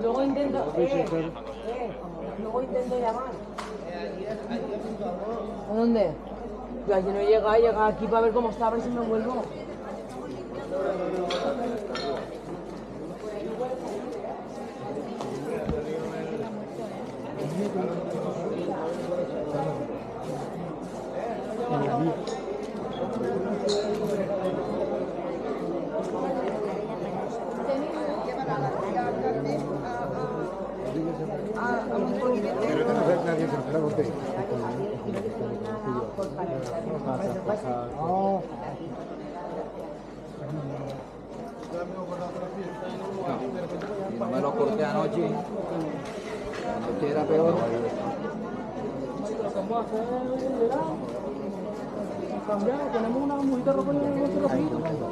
Luego intento llamar. ¿A dónde? Yo allí no llega aquí para ver cómo está, a ver si me vuelvo. No me lo corté anoche. Anoche era peor. Cambiamos, tenemos una mujita ropa en el ropito.